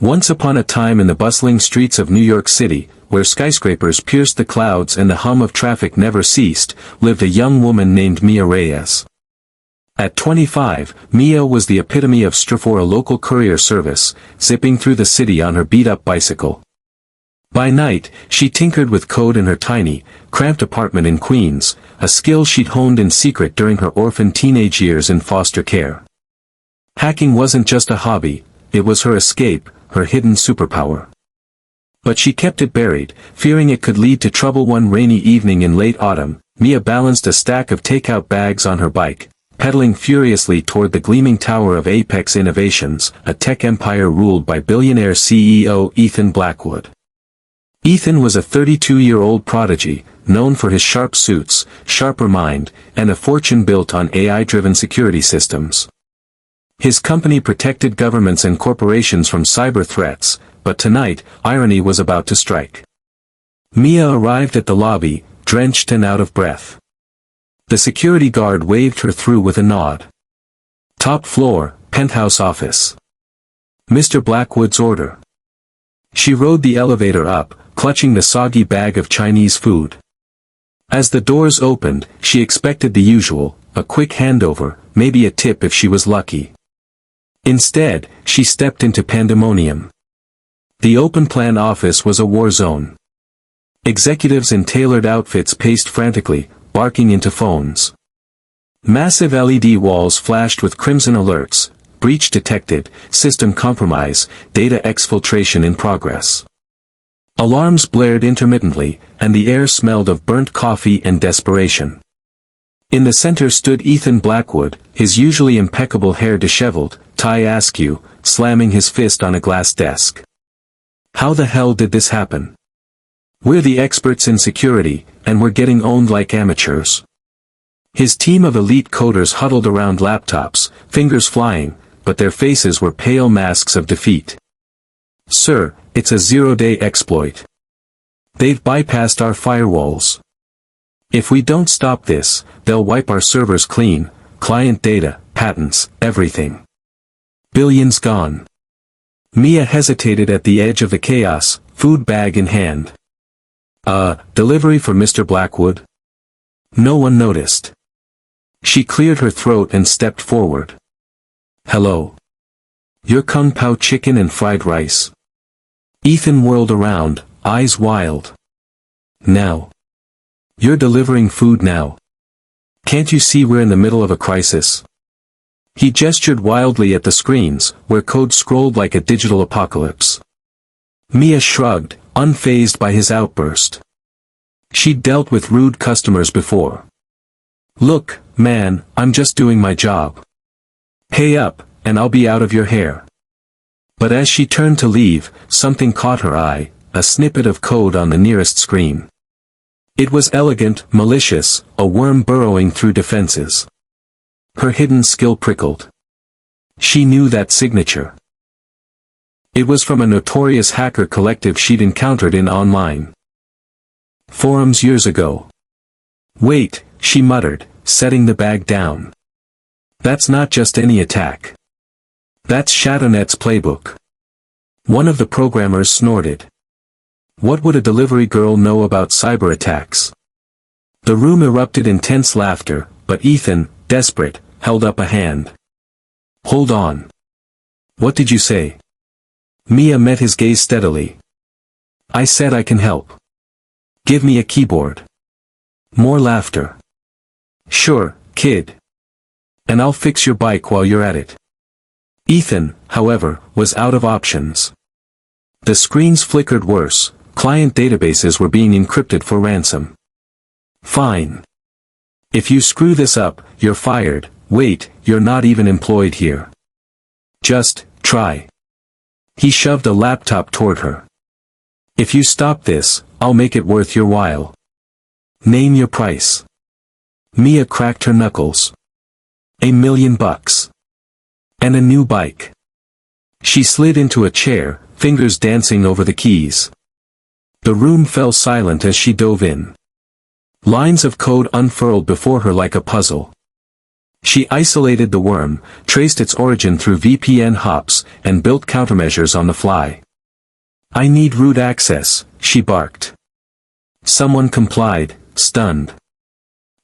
Once upon a time in the bustling streets of New York City, where skyscrapers pierced the clouds and the hum of traffic never ceased, lived a young woman named Mia Reyes. At 25, Mia was the epitome of for a local courier service, zipping through the city on her beat-up bicycle. By night, she tinkered with code in her tiny, cramped apartment in Queens, a skill she'd honed in secret during her orphan teenage years in foster care. Hacking wasn't just a hobby, it was her escape, her hidden superpower. But she kept it buried, fearing it could lead to trouble. One rainy evening in late autumn, Mia balanced a stack of takeout bags on her bike, pedaling furiously toward the gleaming tower of Apex Innovations, a tech empire ruled by billionaire CEO Ethan Blackwood. Ethan was a 32-year-old prodigy, known for his sharp suits, sharper mind, and a fortune built on AI-driven security systems. His company protected governments and corporations from cyber threats, but tonight, irony was about to strike. Mia arrived at the lobby, drenched and out of breath. The security guard waved her through with a nod. Top floor, penthouse office. Mr. Blackwood's order. She rode the elevator up, clutching the soggy bag of Chinese food. As the doors opened, she expected the usual, a quick handover, maybe a tip if she was lucky. Instead, she stepped into pandemonium. The open-plan office was a war zone. Executives in tailored outfits paced frantically, barking into phones. Massive LED walls flashed with crimson alerts, breach detected, system compromise, data exfiltration in progress. Alarms blared intermittently, and the air smelled of burnt coffee and desperation. In the center stood Ethan Blackwood, his usually impeccable hair disheveled, tie askew, slamming his fist on a glass desk. How the hell did this happen? We're the experts in security, and we're getting owned like amateurs. His team of elite coders huddled around laptops, fingers flying, but their faces were pale masks of defeat. Sir, it's a zero-day exploit. They've bypassed our firewalls. If we don't stop this, they'll wipe our servers clean, client data, patents, everything. Billions gone. Mia hesitated at the edge of the chaos, food bag in hand. Delivery for Mr. Blackwood? No one noticed. She cleared her throat and stepped forward. Hello. Your kung pao chicken and fried rice. Ethan whirled around, eyes wild. Now. You're delivering food now. Can't you see we're in the middle of a crisis? He gestured wildly at the screens, where code scrolled like a digital apocalypse. Mia shrugged, unfazed by his outburst. She'd dealt with rude customers before. Look, man, I'm just doing my job. Pay up, and I'll be out of your hair. But as she turned to leave, something caught her eye, a snippet of code on the nearest screen. It was elegant, malicious, a worm burrowing through defenses. Her hidden skill prickled. She knew that signature. It was from a notorious hacker collective she'd encountered in online forums years ago. Wait, she muttered, setting the bag down. That's not just any attack. That's Shadownet's playbook. One of the programmers snorted. What would a delivery girl know about cyber attacks? The room erupted in tense laughter, but Ethan, desperate, held up a hand. Hold on. What did you say? Mia met his gaze steadily. I said I can help. Give me a keyboard. More laughter. Sure, kid. And I'll fix your bike while you're at it. Ethan, however, was out of options. The screens flickered worse, client databases were being encrypted for ransom. Fine. If you screw this up, you're fired. Wait, you're not even employed here. Just, try. He shoved a laptop toward her. If you stop this, I'll make it worth your while. Name your price. Mia cracked her knuckles. $1 million. And a new bike. She slid into a chair, fingers dancing over the keys. The room fell silent as she dove in. Lines of code unfurled before her like a puzzle. She isolated the worm, traced its origin through VPN hops, and built countermeasures on the fly. "I need root access," she barked. Someone complied, stunned.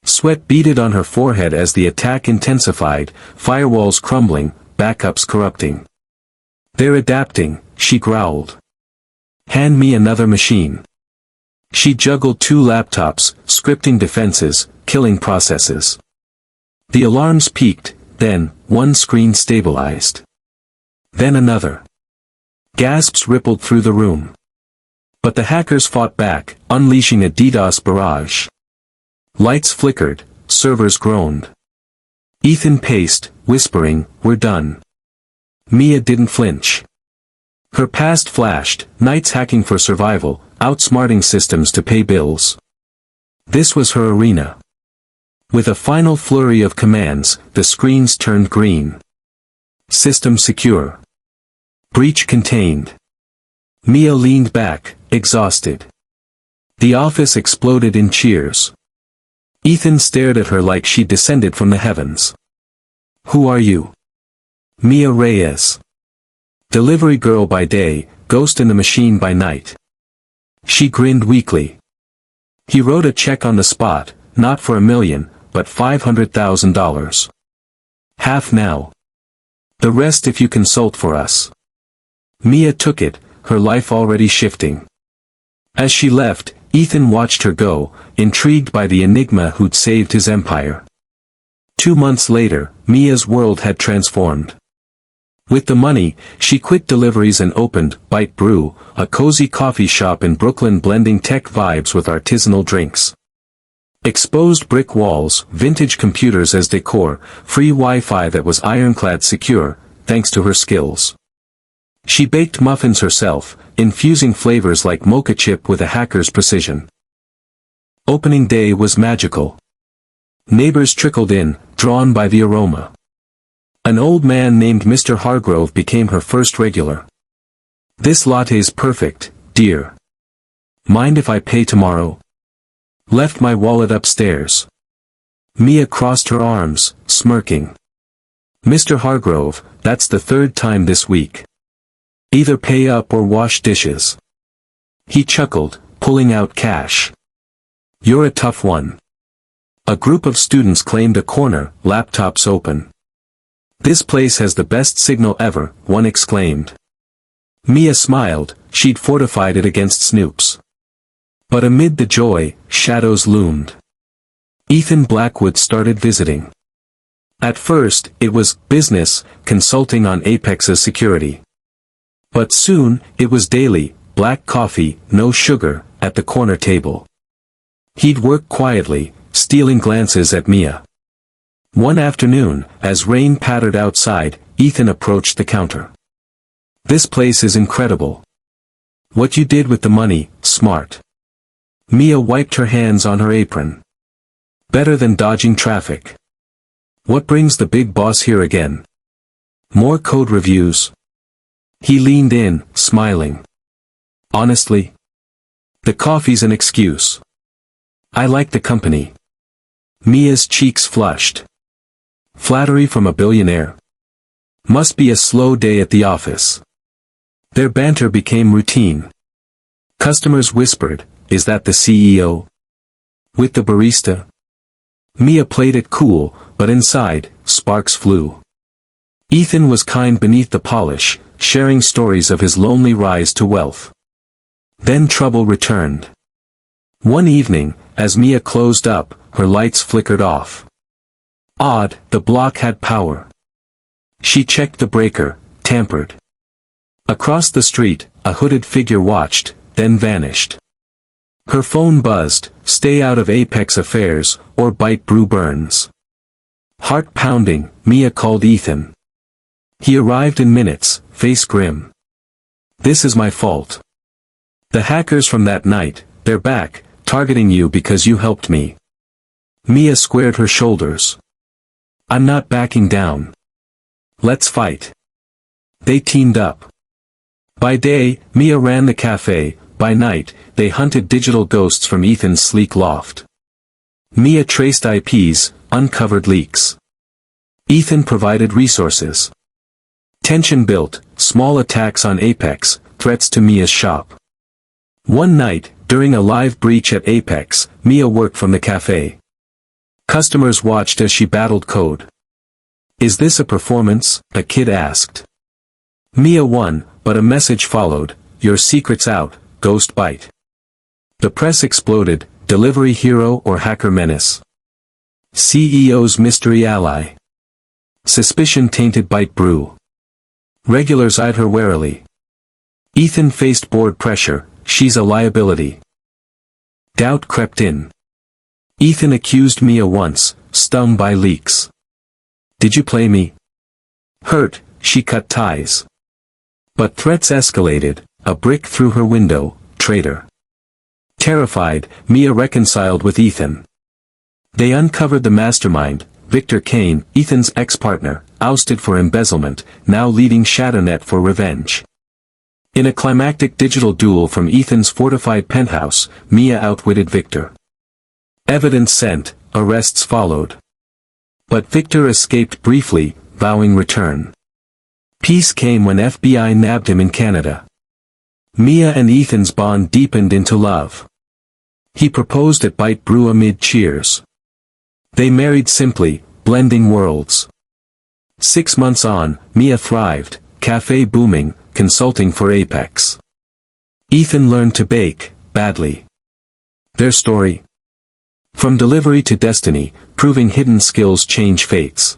Sweat beaded on her forehead as the attack intensified, firewalls crumbling, backups corrupting. "They're adapting," she growled. "Hand me another machine." She juggled two laptops, scripting defenses, killing processes. The alarms peaked, then, one screen stabilized. Then another. Gasps rippled through the room. But the hackers fought back, unleashing a DDoS barrage. Lights flickered, servers groaned. Ethan paced, whispering, "We're done." Mia didn't flinch. Her past flashed, nights hacking for survival, outsmarting systems to pay bills. This was her arena. With a final flurry of commands, the screens turned green. System secure. Breach contained. Mia leaned back, exhausted. The office exploded in cheers. Ethan stared at her like she'd descended from the heavens. "Who are you?" "Mia Reyes. Delivery girl by day, ghost in the machine by night." She grinned weakly. He wrote a check on the spot, not for $1 million, but $500,000. "Half now. The rest if you consult for us." Mia took it, her life already shifting. As she left, Ethan watched her go, intrigued by the enigma who'd saved his empire. 2 months later, Mia's world had transformed. With the money, she quit deliveries and opened Bite Brew, a cozy coffee shop in Brooklyn blending tech vibes with artisanal drinks. Exposed brick walls, vintage computers as decor, free Wi-Fi that was ironclad secure, thanks to her skills. She baked muffins herself, infusing flavors like mocha chip with a hacker's precision. Opening day was magical. Neighbors trickled in, drawn by the aroma. An old man named Mr. Hargrove became her first regular. "This latte's perfect, dear. Mind if I pay tomorrow?" "Left my wallet upstairs." Mia crossed her arms, smirking. "Mr. Hargrove, that's the 3rd time this week. Either pay up or wash dishes." He chuckled, pulling out cash. "You're a tough one." A group of students claimed a corner, laptops open. "This place has the best signal ever," one exclaimed. Mia smiled, she'd fortified it against snoops. But amid the joy, shadows loomed. Ethan Blackwood started visiting. At first, it was business, consulting on Apex's security. But soon, it was daily, black coffee, no sugar, at the corner table. He'd work quietly, stealing glances at Mia. One afternoon, as rain pattered outside, Ethan approached the counter. "This place is incredible. What you did with the money, smart." Mia wiped her hands on her apron. "Better than dodging traffic." "What brings the big boss here again?" "More code reviews." He leaned in, smiling. "Honestly? The coffee's an excuse. I like the company." Mia's cheeks flushed. Flattery from a billionaire. Must be a slow day at the office. Their banter became routine. Customers whispered, "Is that the CEO? With the barista?" Mia played it cool, but inside, sparks flew. Ethan was kind beneath the polish, sharing stories of his lonely rise to wealth. Then trouble returned. One evening, as Mia closed up, her lights flickered off. Odd, the block had power. She checked the breaker, tampered. Across the street, a hooded figure watched, then vanished. Her phone buzzed, "Stay out of Apex affairs, or Bite Brew burns." Heart pounding, Mia called Ethan. He arrived in minutes, face grim. "This is my fault. The hackers from that night, they're back, targeting you because you helped me." Mia squared her shoulders. "I'm not backing down. Let's fight." They teamed up. By day, Mia ran the cafe, by night, they hunted digital ghosts from Ethan's sleek loft. Mia traced IPs, uncovered leaks. Ethan provided resources. Tension built, small attacks on Apex, threats to Mia's shop. One night, during a live breach at Apex, Mia worked from the cafe. Customers watched as she battled code. "Is this a performance?" a kid asked. Mia won, but a message followed: "Your secret's out, Ghost Bite." The press exploded: delivery hero or hacker menace. CEO's mystery ally. Suspicion tainted Bite brew. Regulars eyed her warily. Ethan faced board pressure: she's a liability. Doubt crept in. Ethan accused Mia once, stung by leaks. "Did you play me?" Hurt, she cut ties. But threats escalated: a brick through her window, traitor. Terrified, Mia reconciled with Ethan. They uncovered the mastermind, Victor Kane, Ethan's ex-partner, ousted for embezzlement, now leading Shadownet for revenge. In a climactic digital duel from Ethan's fortified penthouse, Mia outwitted Victor. Evidence sent, arrests followed. But Victor escaped briefly, vowing return. Peace came when FBI nabbed him in Canada. Mia and Ethan's bond deepened into love. He proposed at Bite Brew amid cheers. They married simply, blending worlds. 6 months on, Mia thrived, cafe booming, consulting for Apex. Ethan learned to bake, badly. Their story? From delivery to destiny, proving hidden skills change fates.